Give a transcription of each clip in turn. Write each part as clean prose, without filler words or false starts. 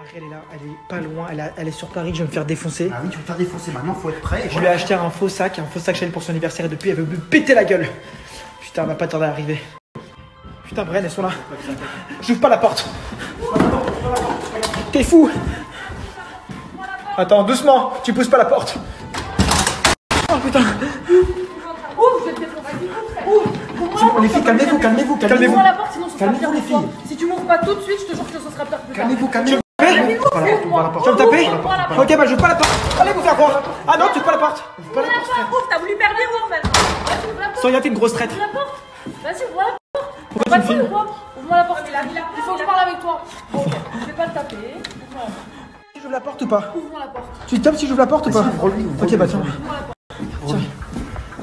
Elle est là, elle est pas loin, elle est sur Paris, je vais me faire défoncer. Ah oui, tu vas me faire défoncer maintenant, faut être prêt. Je lui ai acheté un faux sac Chanel pour son anniversaire et depuis elle veut me péter la gueule. Putain, elle va pas tarder à arriver. Putain, Bren, elles sont là. J'ouvre pas la porte. T'es fou. Attends, doucement, tu pousses pas la porte. Oh putain. Ouvre, je vais te défoncer. Les filles, calmez-vous. Ouvre la porte, sinon ce sera Calmez-vous, pire les pour toi. filles. Si tu m'ouvres pas tout de suite, je te jure que ce sera pire plus tard. Calmez-vous. Tu vas me taper? Ok, bah j'ouvre pas la porte. Allez vous faire croire. Ah non, tu ouvres pas la porte. Ouvre, t'as voulu perdre, ouvre maintenant. Vas-y, ouvre la porte. Sonia, t'es une grosse traite. Ouvre la porte. Vas-y, ouvre la porte. Pourquoi tu Pas me de filmes? quoi, ouvre-moi la porte. Il faut que je parle avec toi. Ok, je vais pas te taper. Ouvre-moi la porte. Tu ouvres la porte ou pas? Ouvre-moi la porte. Tu tapes si j'ouvre la porte ou pas? Ok, bah tiens.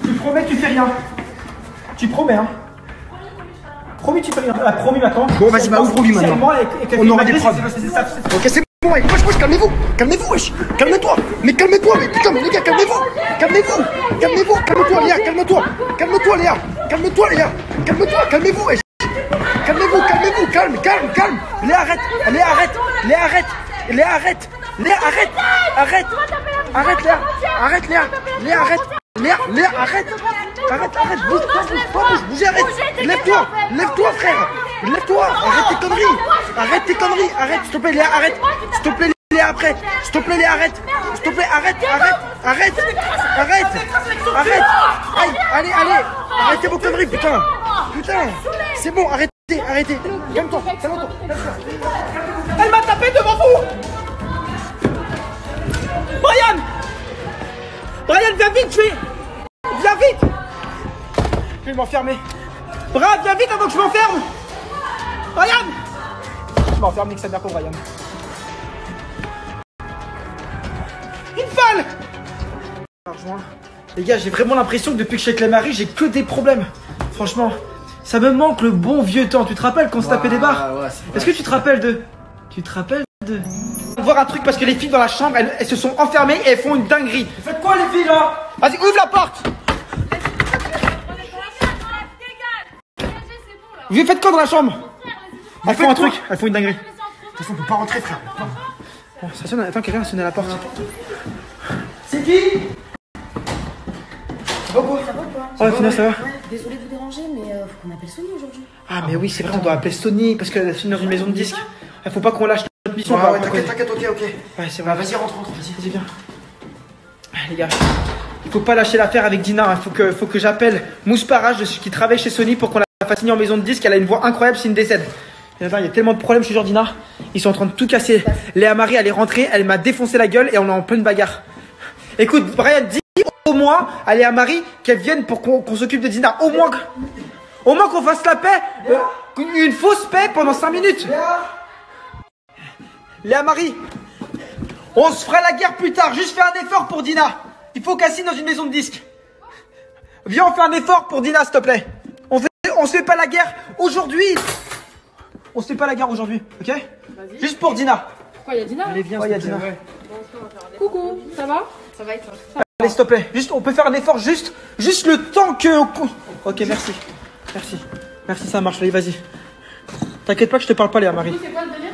Tu promets que tu fais rien. Tu promets, hein? Promis, tu fais rien. Ah, promis maintenant. Bon, vas-y, bah ouvre-lui maintenant. On aura des preuves. Ok, c'est bon, wesh, calmez-vous, wesh, calme-toi, mais putain, mais les gars, calmez-toi, Léa, calme-toi, calmez-vous, wesh, calme, Léa, arrête, arrête, bouge, lève-toi, frère, arrête tes conneries, s'il te plaît, Léa, arrête, allez, arrêtez vos conneries, putain, c'est bon, arrêtez, calme-toi. Elle m'a tapé devant vous. Brian, viens vite, viens vite. Je vais m'enfermer. Brad, viens vite avant que je m'enferme. Brian. Je m'enferme, nique sa mère pour Brian. Une balle. Les gars, j'ai vraiment l'impression que depuis que je suis avec la Marie, j'ai que des problèmes. Franchement, ça me manque le bon vieux temps. Tu te rappelles quand on se tapait des barres? Est-ce que tu te rappelles de... Voir un truc parce que les filles dans la chambre, elles se sont enfermées et elles font une dinguerie. Vous faites quoi les filles là? Vas-y, ouvre la porte. Vous faites quoi dans la chambre? Elles font un truc, elles font une dinguerie. De toute façon, on peut pas rentrer, frère. Bon, ça sonne, attends, quelqu'un a sonné à la porte. C'est qui? Ça va ou pas? Oh, Tina, ça va? Ouais, désolé de vous déranger, mais faut qu'on appelle Sony aujourd'hui. Ah, mais oui, c'est vrai, on doit appeler Sony parce qu'elle est dans une maison de disques. Il faut pas qu'on lâche notre mission. Ouais, t'inquiète, ok. Ouais, c'est vrai. Vas-y, rentre, Vas-y, viens. Ah, les gars, il faut pas lâcher l'affaire avec Dina. Il faut que j'appelle Mousse Parage qui travaille chez Sony pour qu'on la fasse signer en maison de disques. Elle a une voix incroyable, c'est une décède. Il y a tellement de problèmes chez Jordina. Ils sont en train de tout casser. Léa Marie, elle est rentrée, elle m'a défoncé la gueule et on est en pleine bagarre. Écoute, Brian, dis au moins à Léa Marie qu'elle vienne pour qu'on s'occupe de Dina. Au moins qu'on fasse la paix. Une fausse paix pendant 5 minutes. Léa Marie, on se fera la guerre plus tard. Juste fais un effort pour Dina. Il faut qu'elle signe dans une maison de disques. Viens, on fait un effort pour Dina, s'il te plaît. On se fait pas la guerre aujourd'hui. On se fait pas la guerre aujourd'hui, ok? Juste pour Dina. Pourquoi il y a Dina? Allez, viens, il y a Dina. Coucou, ça va? Ça va et toi? Allez, s'il te plaît. Juste, on peut faire un effort, juste le temps que... Ok, merci. Merci, ça marche. Allez, vas-y. T'inquiète pas que je te parle pas, Léa Marie. C'est quoi le délire?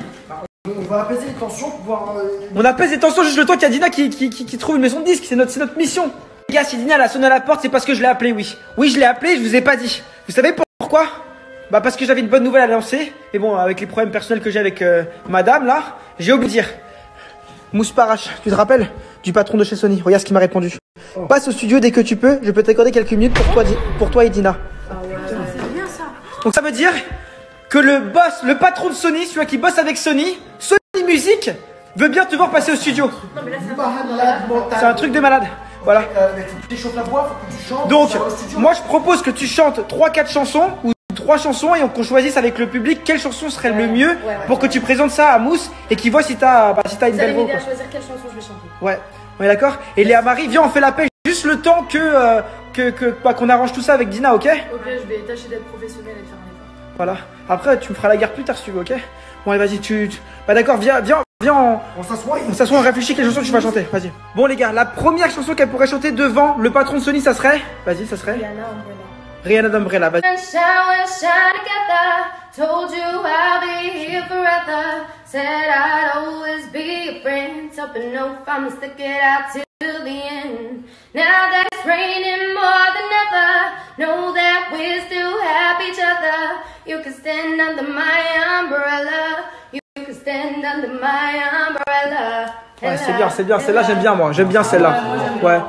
On va apaiser les tensions pour voir... On apaise les tensions juste le temps qu'il y a Dina qui trouve une maison de disques. C'est notre mission. Les gars, si Dina elle a sonné à la porte, c'est parce que je l'ai appelée, oui. Oui, je l'ai appelée, je vous ai pas dit. Vous savez pourquoi? Bah parce que j'avais une bonne nouvelle à lancer. Et bon, avec les problèmes personnels que j'ai avec madame, là, j'ai oublié de dire. Mousse Parache, tu te rappelles du patron de chez Sony? Regarde ce qu'il m'a répondu. Passe au studio dès que tu peux, je peux t'accorder quelques minutes pour toi et Dina. C'est bien ça. Donc ça veut dire que le patron de Sony, celui qui bosse avec Sony Music, veut bien te voir passer au studio. Non, mais là, C'est un truc de malade. Voilà. Mais faut que tu échauffes la voix, faut que tu chantes. Donc, moi je propose que tu chantes 3-4 chansons ou 3 chansons et qu'on choisisse avec le public quelle chanson serait le mieux pour que tu présentes ça à Mousse et qu'il voit si t'as une belle voix. Vous allez m'aider à choisir quelle chanson je vais chanter. Ouais, on est d'accord. Et Léa Marie, viens, on fait la paix juste le temps qu'on arrange tout ça avec Dina, ok? Ok, je vais tâcher d'être professionnel et de faire un effort. Voilà. Après, tu me feras la guerre plus tard si tu veux, ok? Bon, allez, vas-y, Bah d'accord, viens, on s'assoit, on réfléchit quelle chanson tu vas chanter, vas-y. Bon les gars, la première chanson qu'elle pourrait chanter devant le patron de Sony, ça serait? Vas-y, ça serait? Rihanna d'Umbrella, vas-y. Told you I'll be here forever. Said I'd always up and know if I'ma stick it out till the end. Now that it's raining more than ever, know that we still have each other. You can stand under my umbrella. You can stand under my umbrella. Ouais, c'est bien, celle-là j'aime bien moi, j'aime bien celle-là. Ouais.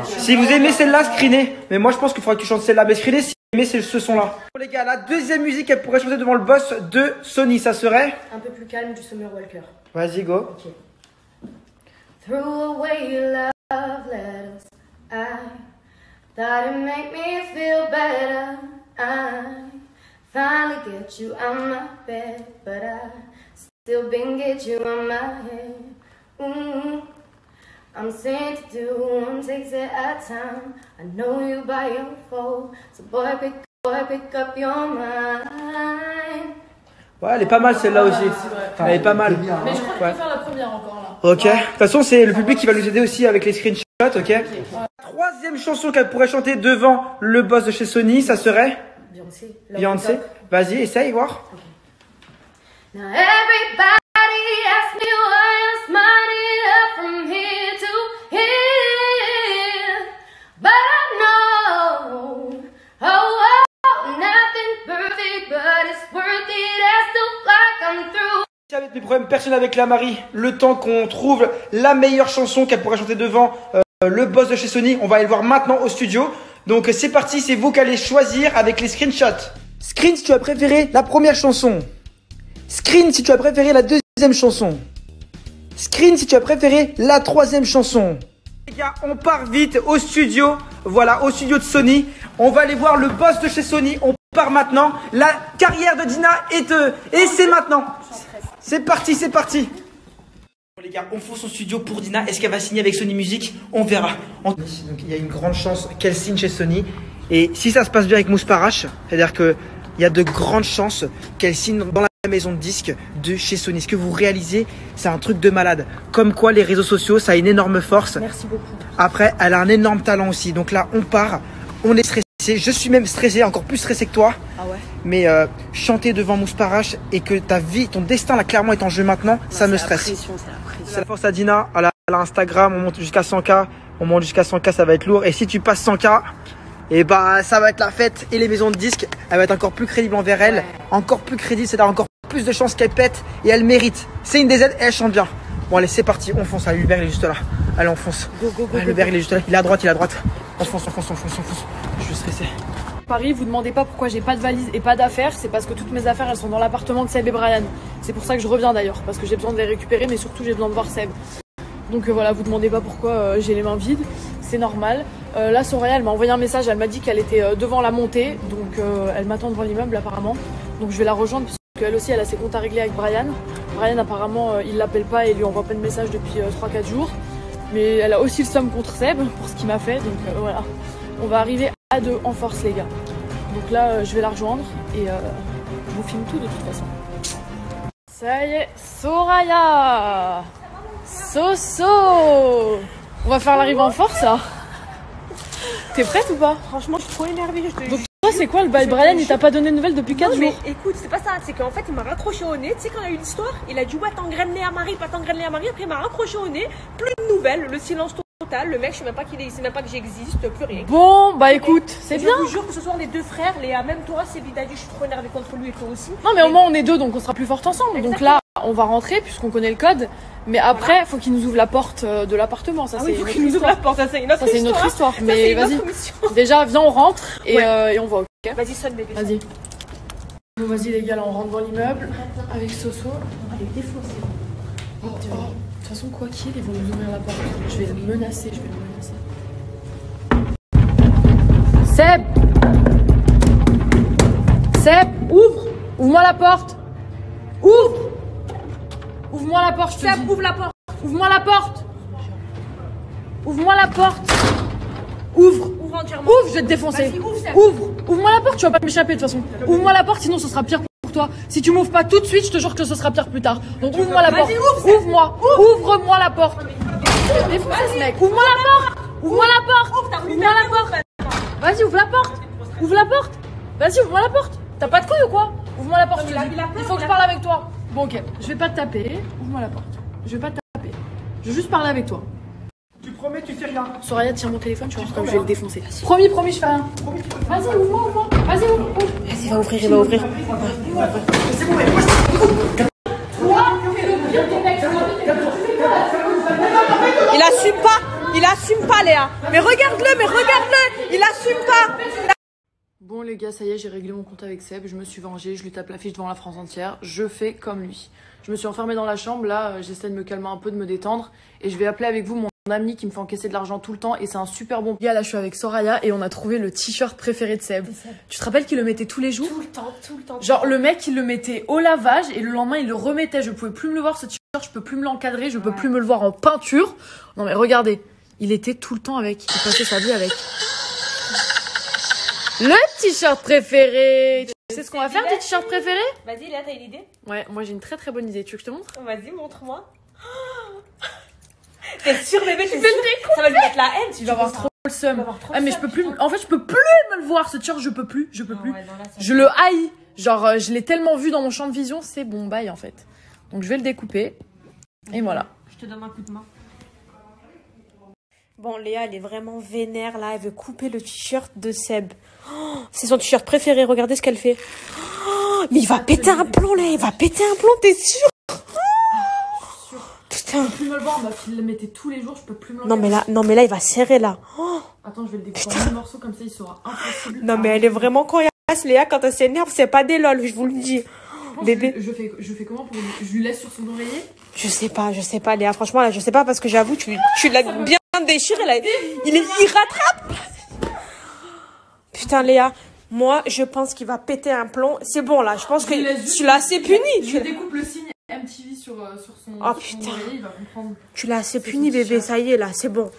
Si vous aimez celle-là, screenez. Mais moi je pense qu'il faudrait que tu chantes celle-là. Mais screenez si vous aimez ce son-là. Bon, les gars, la deuxième musique qu'elle pourrait chanter devant le boss de Sony, ça serait un peu plus calme du Summer Walker. Vas-y, go. Okay. Threw away your love letters. I thought it'd make me feel better. I finally get you out my bed, but I still been get you on my head. I'm saying to do one takes it at a time. I know you by your phone, so boy pick up your mind. Ouais, elle est pas mal celle-là aussi. Elle est pas mal. Mais je crois qu'il faut faire la première encore là. Ok. De toute façon, c'est le public qui va nous aider aussi avec les screenshots, ok. Troisième chanson qu'elle pourrait chanter devant le boss de chez Sony, ça serait Beyoncé. Vas-y, essaye, voir. Okay. Now everybody asks me why I'm smiling up from here to here, but I know, nothing perfect, but it's worth it. I still like I'm through. Avec mes problèmes personnels avec la Marie, le temps qu'on trouve la meilleure chanson qu'elle pourrait chanter devant le boss de chez Sony, on va aller le voir maintenant au studio. Donc c'est parti, c'est vous qui allez choisir avec les screenshots. Screen si tu as préféré la première chanson. Screen si tu as préféré la deuxième chanson. Screen si tu as préféré la troisième chanson. Les gars, on part vite au studio. Voilà, au studio de Sony. On va aller voir le boss de chez Sony. On part maintenant. La carrière de Dina et c'est maintenant. C'est parti, c'est parti. Bon, les gars, on fonce au studio pour Dina. Est-ce qu'elle va signer avec Sony Music? On verra. Donc il y a une grande chance qu'elle signe chez Sony. Et si ça se passe bien avec Mousparache, c'est-à-dire que il y a de grandes chances qu'elle signe dans la maison de disques de chez Sony. Ce que vous réalisez, c'est un truc de malade. Comme quoi les réseaux sociaux, ça a une énorme force. Merci beaucoup. Après, elle a un énorme talent aussi. Donc là, on part. On est stressé. Je suis même stressé, encore plus stressé que toi. Ah ouais. Mais chanter devant Mousparache et que ta vie, ton destin là clairement est en jeu maintenant, non, ça me stresse. C'est la force à Dina. Elle a Instagram, on monte jusqu'à 100K. On monte jusqu'à 100K, ça va être lourd. Et si tu passes 100K, et bah ça va être la fête. Et les maisons de disques, elle va être encore plus crédible envers elle. Ouais. Encore plus crédible, c'est-à-dire encore plus de chances qu'elle pète. Et elle mérite. C'est une des aides et elle chante bien. Bon allez, c'est parti, on fonce. Allez, Hubert il est juste là. Allez, on fonce. Hubert il est juste là. Il est à droite, On fonce. Je suis stressé. Paris, vous demandez pas pourquoi j'ai pas de valise et pas d'affaires, c'est parce que toutes mes affaires elles sont dans l'appartement de Seb et Brian. C'est pour ça que je reviens d'ailleurs, parce que j'ai besoin de les récupérer, mais surtout j'ai besoin de voir Seb. Donc voilà, vous demandez pas pourquoi j'ai les mains vides, c'est normal. Là, Soraya, elle m'a envoyé un message, elle m'a dit qu'elle était devant la montée, donc elle m'attend devant l'immeuble apparemment. Donc je vais la rejoindre, parce qu'elle aussi elle a ses comptes à régler avec Brian. Brian apparemment il l'appelle pas et lui envoie pas de message depuis 3-4 jours. Mais elle a aussi le somme contre Seb pour ce qu'il m'a fait, donc voilà. On va arriver à 2 en force les gars. Donc là je vais la rejoindre et je vous filme tout de toute façon. Ça y est, Soraya, Soso, on va faire l'arrivée en force là. T'es prête ou pas? Franchement je suis trop énervée. Donc toi c'est quoi le bail? Brian il t'a pas donné de nouvelles depuis 4 jours. Mais écoute, c'est pas ça, c'est qu'en fait il m'a raccroché au nez. Tu sais quand il y a eu l'histoire, il a dit ouais t'engraines-les à Marie, pas t'engraines-les à Marie. Après il m'a raccroché au nez, plus de nouvelles, le silence total. Le mec je sais même pas qu'il est, il sait même pas que j'existe, plus rien. Bon bah écoute, c'est bien. Je vous jure que ce soir les deux frères, Léa, même toi, c'est dit je suis trop énervée contre lui et toi aussi. Non mais au moins on est 2 donc on sera plus fortes ensemble. Exactement. Donc là on va rentrer puisqu'on connaît le code. Mais après, voilà. Faut qu'il nous ouvre la porte de l'appartement. Ça, c'est il faut qu'il nous ouvre la porte. Ça, c'est une autre histoire. Ça, c'est une autre histoire. Mais vas-y. Déjà, viens, on rentre et on va. Ok. Vas-y, sonne, bébé. Vas-y. Bon, vas-y, les gars, là, on rentre dans l'immeuble avec Soso. Allez, défonce. De toute façon, quoi qu'il, ils vont nous ouvrir la porte. Je vais le menacer. Seb, ouvre. Ouvre-moi la porte. Ouvre-moi la porte, je te dis. Ouvre la porte. Ouvre-moi la porte. Ouvre-moi la porte. Ouvre entièrement. Ouvre, je vais te défoncer. Ouvre-moi la porte, tu vas pas m'échapper de toute façon. Ouvre-moi la porte, sinon ce sera pire pour toi. Si tu m'ouvres pas tout de suite, je te jure que ce sera pire plus tard. Donc ouvre-moi la porte. Ouvre-moi la porte. Défoncer ce mec. Ouvre-moi la porte. Ouvre-moi la porte. Vas-y, ouvre la porte. Vas-y, ouvre-moi la porte. T'as pas de couilles ou quoi? Ouvre-moi la porte. Il faut que je parle avec toi. Bon ok, je vais pas te taper. Ouvre-moi la porte. Je vais pas te taper. Je veux juste parler avec toi. Tu promets, tu fais rien. Soraya, tiens mon téléphone, tu vas voir comme je vais le défoncer. Promis, promis, je fais rien. Vas-y, ouvre-moi. Vas-y, ouvre. Vas-y, il va ouvrir, il va ouvrir. C'est bon, mais moi Il assume pas, Léa. Mais regarde-le, il assume pas. Bon les gars, ça y est, j'ai réglé mon compte avec Seb, je me suis vengée, je lui tape l'affiche devant la France entière, je fais comme lui. Je me suis enfermée dans la chambre, là j'essaie de me calmer un peu, de me détendre, et je vais appeler avec vous mon ami qui me fait encaisser de l'argent tout le temps, et c'est un super bon gars. Là je suis avec Soraya et on a trouvé le t-shirt préféré de Seb. Tu te rappelles qu'il le mettait tous les jours? Tout le temps. Genre le mec il le mettait au lavage et le lendemain il le remettait, je pouvais plus me le voir ce t-shirt, je peux plus me l'encadrer, je peux plus me le voir en peinture. Non mais regardez, il était tout le temps avec, il passait sa vie avec. Le t-shirt préféré. Tu sais ce qu'on va faire du t-shirt préféré? Vas-y, Léa, t'as une idée? Ouais, moi j'ai une très très bonne idée. Tu veux que je te montre? Vas-y, montre-moi. T'es sûre, bébé? T'es sûre? Ça va lui mettre la haine. Tu vas avoir trop le seum. Ah mais je peux plus. En fait, je peux plus me le voir. Ce t-shirt, je peux plus. Ouais, non, là, je le haïs. Genre, je l'ai tellement vu dans mon champ de vision, c'est bon bail en fait. Donc je vais le découper. Et voilà. Je te donne un coup de main. Bon, Léa, elle est vraiment vénère là. Elle veut couper le t-shirt de Seb. Oh, c'est son t-shirt préféré. Regardez ce qu'elle fait. Oh, mais il va péter un plomb là. Il va péter un plomb, t'es sûre? Putain. Je peux plus me le voir. Ma fille le mettait tous les jours. Je peux plus me le voir. Non, mais là, il va serrer là. Oh. Attends, je vais le découper en 10 morceaux comme ça, il sera impossible. Non, mais elle est vraiment coriace, Léa. Quand elle s'énerve, c'est pas des lol, je vous le dis. Bébé. Je fais comment pour je lui laisse sur son oreiller? Je sais pas, Léa. Franchement, là, je sais pas parce que j'avoue, tu l'as bien déchiré là. Il rattrape. Putain, Léa. Moi, je pense qu'il va péter un plomb. C'est bon là. Je pense que tu l'as assez puni. Je découpe le signe MTV sur son oreiller, il va comprendre. Tu l'as assez puni, bébé. Ça y est là. C'est bon.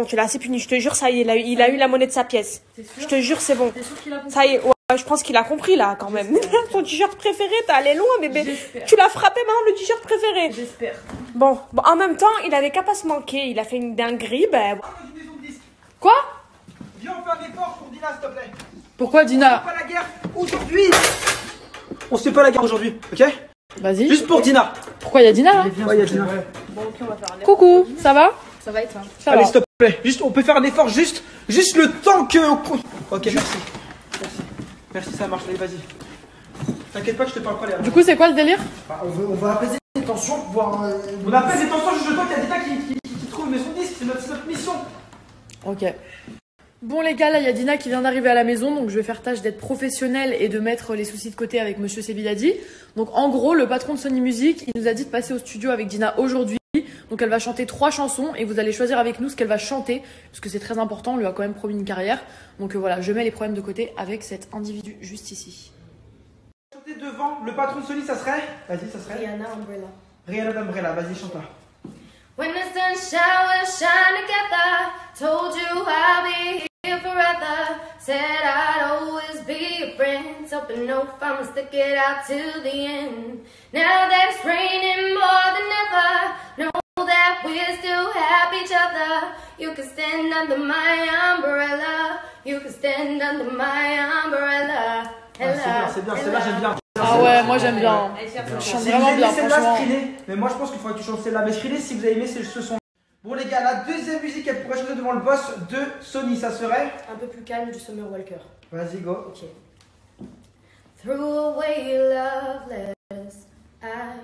Tu l'as assez puni. Je te jure, ça y est. Il a eu la monnaie de sa pièce. Je te jure, c'est bon. T'es sûr qu'il a compris? Ça y est. Ouais, je pense qu'il a compris là quand même. Ton t-shirt préféré, t'es allé loin, bébé. Tu l'as frappé maintenant le t-shirt préféré. J'espère. Bon, en même temps, il avait qu'à pas se manquer. Il a fait une dinguerie. Ben... Quoi? Viens, on fait un effort pour Dina, s'il te plaît. Pourquoi Dina? On se fait pas la guerre aujourd'hui. On se fait pas la guerre aujourd'hui, ok? Vas-y. Juste pour Dina. Pourquoi il y a Dina là? Ouais, il y a Dina. Bon, ok, on va faire un effort. Coucou, ça va? Ça va et toi? Allez, s'il te plaît. Juste, on peut faire un effort, juste le temps que... Ok, merci. Merci, ça marche, allez, vas-y. T'inquiète pas que je te parle pas, Léa. Du coup, c'est quoi le délire? On va apaiser les tensions pour voir... On apaise les tensions juste le temps qu'il y a Dina qui trouve une maison de disque, c'est notre mission. Ok. Bon les gars, là il y a Dina qui vient d'arriver à la maison, donc je vais faire tâche d'être professionnelle et de mettre les soucis de côté avec Monsieur Sebiladi. Donc en gros, le patron de Sony Music, il nous a dit de passer au studio avec Dina aujourd'hui. Donc elle va chanter 3 chansons et vous allez choisir avec nous ce qu'elle va chanter, parce que c'est très important, on lui a quand même promis une carrière. Donc voilà, je mets les problèmes de côté avec cet individu juste ici. Chanter devant le patron de Sony, ça serait? Vas-y, ça serait Rihanna Umbrella. Rihanna Umbrella, vas-y, chante là. When the sun showers shine together, told you I'll be here forever. Said I'd always be your friend, hoping no fun will stick it out till the end. Now that it's raining more than ever, know that we're still have each other. You can stand under my umbrella. You can stand under my umbrella. C'est bien, celle-là j'aime bien. Ah ouais, moi j'aime bien. Je chante vraiment bien, franchement. Mais moi je pense qu'il faudrait que tu chantes celle-là. Mais screenez si vous avez aimé ce son. Bon les gars, la deuxième musique qu'elle pourrait chanter devant le boss de Sony, ça serait Un peu plus calme du Summer Walker. Vas-y, go. Ok. Threw away your love letters. I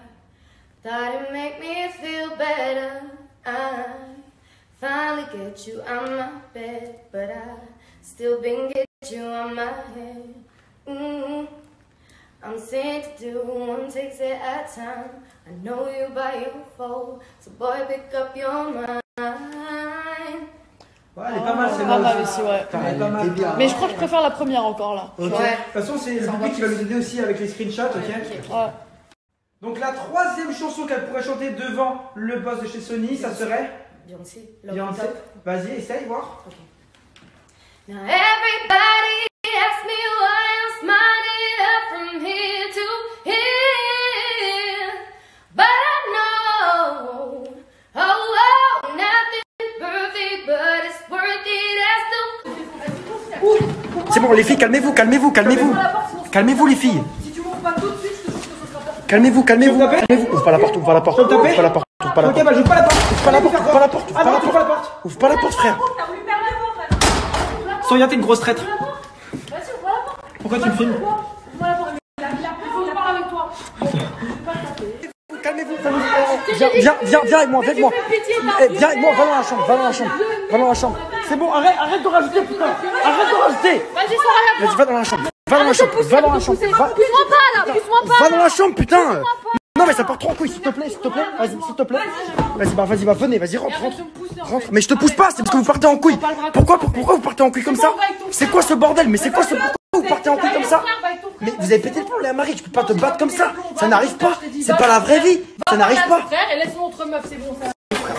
thought it'd make me feel better. I finally get you on my bed, but I still been get you on my head. I'm saying to do one takes it at a time. I know you by your fault, so boy pick up your mind. Ouais, elle est pas mal, c'est pas mal aussi, ouais. Elle est pas mal. Mais je crois que je préfère la première encore là. Ok. Ouais. De toute façon, c'est le public qui va nous aider aussi avec les screenshots, ok? Ouais. Donc la troisième chanson qu'elle pourrait chanter devant le boss de chez Sony, ça serait Beyoncé. Beyoncé. Vas-y, essaye, voir. Okay. Now everybody asks me why I'm smiling up from here to here, but I know, oh, nothing's perfect, but it's worth it as the. C'est bon, les filles, calmez-vous. Calmez-vous, les filles. Si tu m'ouvres pas tout de suite, je te jure que ce sera pas. Calmez-vous. Ouvre pas la porte. Ouvre pas la porte. pas la porte. Ok, bah j'ouvre pas la porte. Ouvre pas la porte, ouvre pas la porte, ouvre Ah pas non, la tu ouvres la porte. porte. Ouvre pas la porte, frère. T'as voulu perdre le vent, Sonia, t'es une grosse traître. Vas-y, ouvre la porte. Pourquoi tu me filmes? Ouvre la porte. Il faut que je parle avec toi. Je vais pas le taper. Calmez-vous. Viens avec moi, avec moi. Viens avec moi, va dans la chambre, va dans la chambre. C'est bon, arrête de rajouter, putain. Arrête de rajouter. Vas-y, Sonia, Vas-y, va dans la chambre. Va dans la chambre. Va dans la chambre. pousse-moi pas là, pousse-moi pas. Va dans la chambre, putain. Non, mais ça part trop en couille, s'il te plaît. Vas-y, s'il te plaît. Vas-y, venez, vas-y, rentre. Mais je te pousse pas, c'est parce que vous partez en couille. Pourquoi vous partez en couille comme ça? C'est quoi ce bordel? Mais c'est quoi ce... Pourquoi vous partez en couille comme ça? Mais vous avez pété le plomb, Léa Marie, tu peux pas te battre comme ça. Ça n'arrive pas. C'est pas la vraie vie. Ça n'arrive pas. Frère, et laisse-moi entre meufs, c'est bon ça.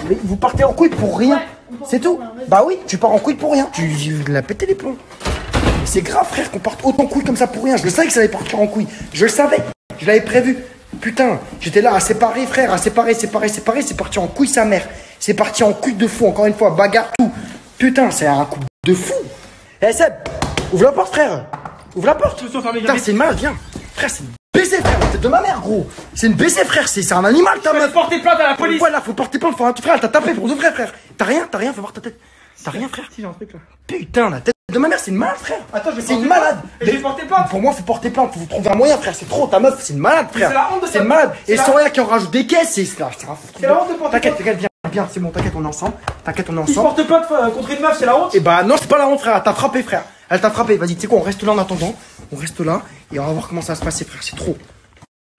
Mais vous partez en couille pour rien. C'est tout. Bah oui, tu pars en couille pour rien. Tu l'as pété les plombs. C'est grave, frère, qu'on parte autant en couille comme ça pour rien. Je le savais que ça allait partir en couille. Je le savais. Je l'avais prévu. Putain, j'étais là à séparer, frère, à séparer. C'est parti en couille sa mère. C'est parti en couille de fou, encore une fois, bagarre, tout. Putain, c'est un coup de fou. Eh Seb, ouvre la porte, frère. Ouvre la porte. Putain, c'est mal, viens. Frère, c'est une baiser, frère. La tête de ma mère, gros. C'est une baiser, frère. C'est un animal, ta meuf. Faut porter plainte à la police. Voilà, faut porter plainte. Frère, elle t'a tapé pour de vrai, frère. T'as rien, fais voir ta tête. T'as rien, frère. Si, j'ai un truc là. Putain, la tête de ma mère, c'est une malade, frère. Attends, c'est une malade. Et je vais porter plainte. Pour moi, faut porter plainte. Faut vous trouver un moyen, frère. C'est trop. Ta meuf, c'est une malade, frère. C'est la honte de C'est ta- une malade. c'est Et la- Sonia qui en rajoute des caisses, c'est la honte de porter T'inquiète, viens, c'est bon, t'inquiète, on est ensemble. Il porte plainte contre une meuf, c'est la honte. Et bah non, c'est pas la honte, frère. Elle t'a frappé, frère. Elle t'a frappé. Vas-y, tu sais quoi, on reste là en attendant. On reste là et on va voir comment ça va se passer, frère. C'est trop.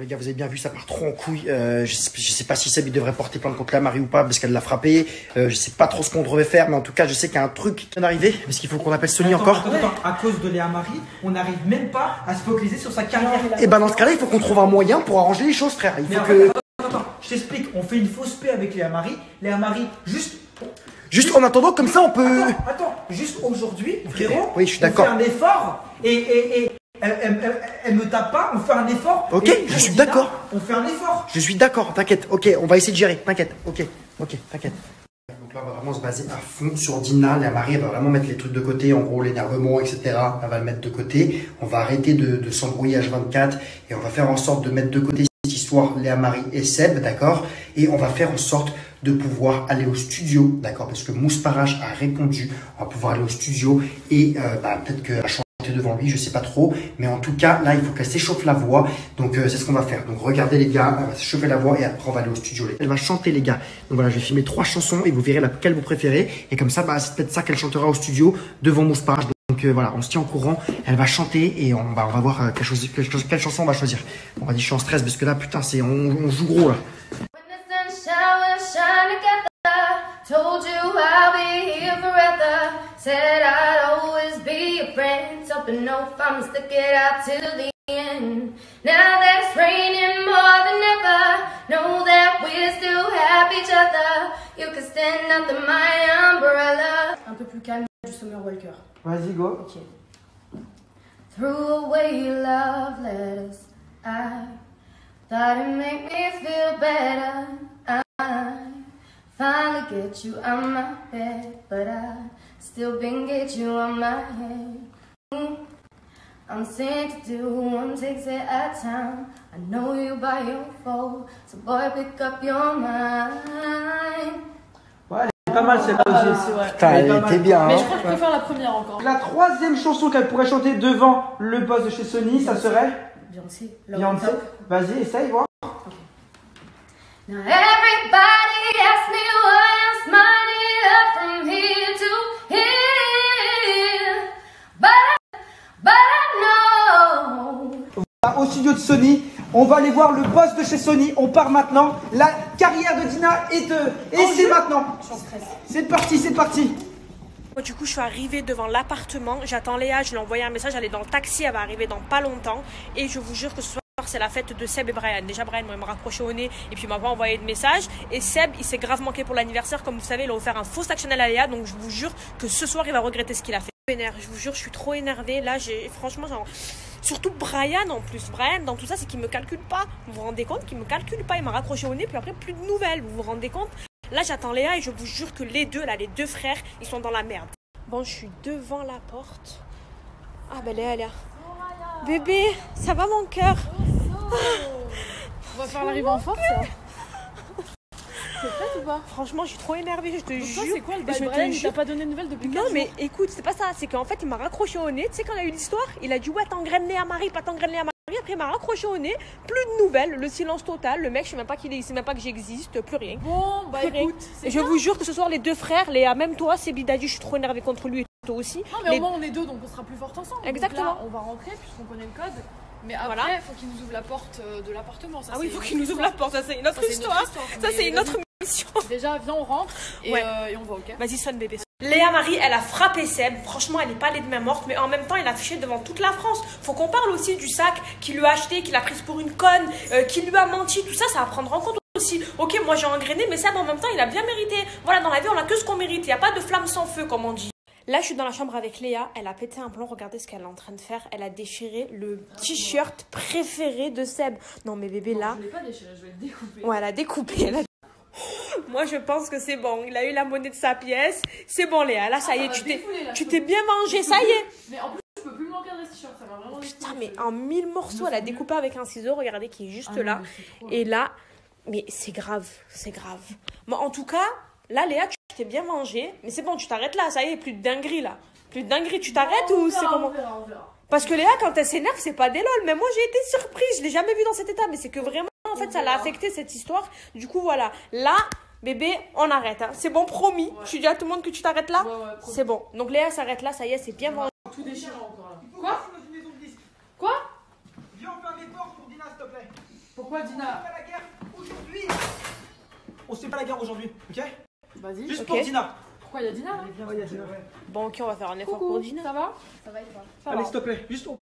Les gars, vous avez bien vu, ça part trop en couille. Je sais pas si Seb il devrait porter plainte contre Léa Marie ou pas parce qu'elle l'a frappé. Je sais pas trop ce qu'on devrait faire, mais en tout cas, je sais qu'il y a un truc qui vient d'arriver. Parce qu'il faut qu'on appelle Sony encore. Attends, à cause de Léa Marie, on n'arrive même pas à se focaliser sur sa carrière. Et bah dans ce cas-là, il faut qu'on trouve un moyen pour arranger les choses, frère. Il Mais faut en que. fait, attends, je t'explique. On fait une fausse paix avec Léa Marie. Léa Marie, Juste en attendant, comme ça, on peut. Attends, juste aujourd'hui, frérot. Oui, je suis d'accord. On fait un effort et elle me tape pas. On fait un effort. Ok, et je suis Dina, d'accord. On fait un effort. Je suis d'accord, t'inquiète. Ok, on va essayer de gérer. T'inquiète. Ok, t'inquiète. Donc là, on va vraiment se baser à fond sur Dina. Léa Marie, elle va vraiment mettre les trucs de côté, en gros, l'énervement, etc. Elle va le mettre de côté. On va arrêter de s'embrouiller H24 et on va faire en sorte de mettre de côté cette histoire Léa Marie et Seb, d'accord? Et on va faire en sorte de pouvoir aller au studio, d'accord? Parce que Mousse Parache a répondu. On va pouvoir aller au studio et peut-être qu'elle va chanter devant lui, je sais pas trop. Mais en tout cas, là, il faut qu'elle s'échauffe la voix. Donc, c'est ce qu'on va faire. Donc, regardez les gars, elle va s'échauffer la voix et après, on va aller au studio. Elle va chanter, les gars. Donc voilà, je vais filmer 3 chansons et vous verrez laquelle vous préférez. Et comme ça, c'est peut-être ça qu'elle chantera au studio devant Mousse Parache. Donc voilà, on se tient au courant. Elle va chanter et on va voir quelle chanson on va choisir. On va dire, je suis en stress parce que là, putain, on joue gros là. When the sun will shine together, told you I'll be here forever. Said I'd always be your friend, something no fun, stick it out till the end. Now that it's raining more than ever, know that we still have each other. You can stand under my umbrella. Un peu plus calme du Summer Walker. Vas-y, go. Ok. Threw away your love letters. I thought it'd make me feel better. I finally get you on my bed, but I still been get you on my head. I'm sent to do one takes it at a time. I know you by your phone, so boy pick up your mind. Ouais, elle est pas mal celle-là aussi. C'est vrai. Putain, elle était bien. Mais Hein. je crois que je préfère la première encore. La troisième chanson qu'elle pourrait chanter devant le boss de chez Sony, ça serait Beyoncé. Beyoncé. Vas-y, essaye, voir. Now everybody asks me why I'm smiling up from here to here, but I know. Au studio de Sony, on va aller voir le boss de chez Sony. On part maintenant. La carrière de Dina et c'est maintenant. C'est parti, c'est parti. Du coup, je suis arrivée devant l'appartement. J'attends Léa, je lui ai envoyé un message. Elle est dans le taxi, elle va arriver dans pas longtemps. Et je vous jure que ce soir, c'est la fête de Seb et Brian. Déjà, Brian, moi, il m'a rapproché au nez et puis il m'a pas envoyé de message. Et Seb, il s'est grave manqué pour l'anniversaire. Comme vous savez, il a offert un faux actionnel à Léa. Donc, je vous jure que ce soir, il va regretter ce qu'il a fait. Je vous jure, je suis trop énervée. Là, franchement, genre. Surtout Brian en plus. Brian, dans tout ça, c'est qu'il me calcule pas. Vous vous rendez compte qu'il me calcule pas. Il m'a raccroché au nez, puis après, plus de nouvelles. Vous vous rendez compte? Là, j'attends Léa et je vous jure que les deux frères, ils sont dans la merde. Bon, je suis devant la porte. Ah, ben Léa, bébé, ça va mon cœur? On va faire l'arrivée en force. T'es prête ou pas? Franchement, je suis trop énervée, je te Donc toi, jure. c'est quoi le Je bail te Brian? Il jure. t'a pas donné de nouvelles depuis 15 Non, jours. mais écoute, c'est pas ça. C'est qu'en fait, il m'a raccroché au nez. Tu sais, quand on a eu l'histoire, il a dit ouais, t'engraines Léa Marie, pas t'engraines Léa Marie. Après, il m'a raccroché au nez. Plus de nouvelles, le silence total. Le mec, je sais même pas qu'il est, il sait même pas que j'existe, plus rien. Bon, bah Plus rien. écoute, c'est Et je bien. vous jure que ce soir, les deux frères, Léa, même toi, Sébi Dadi, je suis trop énervée contre lui et toi aussi. Non, mais Les- au moins on est deux, donc on sera plus fortes ensemble. Exactement. Donc là, on va rentrer puisqu'on connaît le code. Mais après, Voilà. il faut qu'il nous ouvre la porte de l'appartement. Ça, Ah oui, il c'est faut une qu'il nous autre ouvre la histoire. porte. Ça, c'est une autre Ça, c'est une autre histoire. histoire. Ça, Mais c'est une autre vas-y. mission. Déjà, viens, on rentre et, Ouais. et on va, ok? Vas-y, sonne bébé. Léa Marie, elle a frappé Seb. Franchement, elle n'est pas allée de main morte, mais en même temps, elle a affiché devant toute la France. Faut qu'on parle aussi du sac qu'il lui a acheté, qu'il a prise pour une conne, qu'il lui a menti. Tout ça, ça va prendre en compte aussi. Ok, moi j'ai engrainé, mais Seb, en même temps, il a bien mérité. Voilà, dans la vie, on a que ce qu'on mérite. Il n'y a pas de flamme sans feu, comme on dit. Là, je suis dans la chambre avec Léa. Elle a pété un plomb. Regardez ce qu'elle est en train de faire. Elle a déchiré le t-shirt préféré de Seb. Non, mais bébé, là. Je vais pas déchirer, je vais le découper. Ouais, elle a découpé. Moi, je pense que c'est bon. Il a eu la monnaie de sa pièce. C'est bon, Léa. Là, ça y est, va tu défouler, là, tu je t'es peux- bien mangé. Ça y est. Mais en plus, je peux plus me l'encadrer ce t-shirt, ça va vraiment Putain, défouler, mais ça. en 1000 morceaux, elle a découpé avec un ciseau. Regardez, qui est juste Ah non, là. mais c'est trop. Et là, mais c'est grave. C'est grave. Bon, en tout cas, là, Léa, tu t'es bien mangé. Mais c'est bon, tu t'arrêtes là. Ça y est, plus de dinguerie, là. Plus de dinguerie. Tu t'arrêtes On ou verra, c'est on comment? verra, on verra. Parce que Léa, quand elle s'énerve, c'est pas des lol. Mais moi, j'ai été surprise. Je l'ai jamais vue dans cet état. Mais c'est que vraiment, en fait, ça l'a affecté, cette histoire. Du coup, voilà. Là, bébé, on arrête. Hein. C'est bon, promis. Ouais. Je dis à tout le monde que tu t'arrêtes là. Ouais, ouais, promis. C'est bon. Donc Léa s'arrête là. Ça y est, c'est bien mangé. Tout déchirant encore là. Quoi? Dans une maison de disques. Quoi? Viens, on fait un effort pour Dina, s'il te plaît. Pourquoi On se fait Dina? pas la guerre aujourd'hui. On se fait pas la guerre aujourd'hui, ok? Vas-y. Juste Ok. pour Dina. Pourquoi il y a Dina là? Viens, ouais, y a Dina, ouais. Bon, ok, on va faire un effort Coucou, pour Dina. ça va? Ça va et toi? Ça Allez, va. s'il te plaît, juste